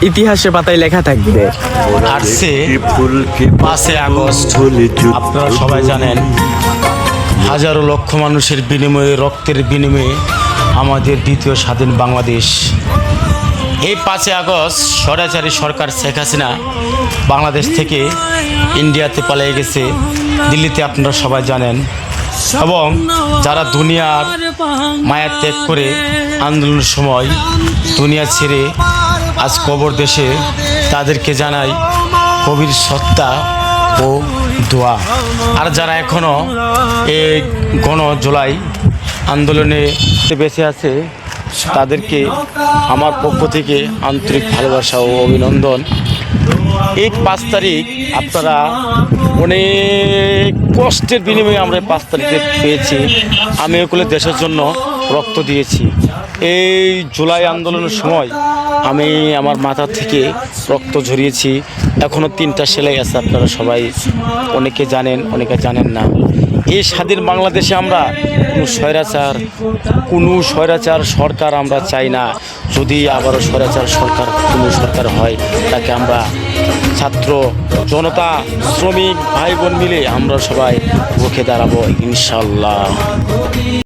ইতিহাসে পাতায় লেখা থাকবে। আসছে 5 আগস্ট, আপনারা সবাই জানেন হাজারো লক্ষ মানুষের বিনিময়ে, রক্তের বিনিময়ে আমাদের দ্বিতীয় স্বাধীন বাংলাদেশ। এই 5 আগস্ট স্বৈরাচারী সরকার শেখ হাসিনা বাংলাদেশ থেকে ইন্ডিয়াতে পালিয়ে গেছে, দিল্লিতে, আপনারা সবাই জানেন। এবং যারা দুনিয়ার মায়া ত্যাগ করে আন্দোলনের সময় দুনিয়া ছেড়ে আজ কবর দেশে, তাদেরকে জানাই গভীর শ্রদ্ধা ও দোয়া। আর যারা এখনও এই জুলাই আন্দোলনে বেঁচে আছে, তাদেরকে আমার পক্ষ থেকে আন্তরিক ভালোবাসা ও অভিনন্দন। এই 5 তারিখ আপনারা অনেক কষ্টের বিনিময়ে আমরা 5 তারিখে পেয়েছি। আমি ওগুলো দেশের জন্য রক্ত দিয়েছি। এই জুলাই আন্দোলনের সময় আমি আমার মাথা থেকে রক্ত ঝরিয়েছি। এখনও 3টা সেলাই আছে, আপনারা সবাই অনেকে জানেন, অনেকে জানেন না। এই স্বাধীন বাংলাদেশে আমরা কোনো স্বৈরাচার সরকার আমরা চাই না। যদি আবারও স্বৈরাচার সরকার কোনো সরকার হয়, তাকে আমরা ছাত্র জনতা শ্রমিক ভাই বোন মিলে আমরা সবাই রুখে দাঁড়াবো ইনশাল্লাহ।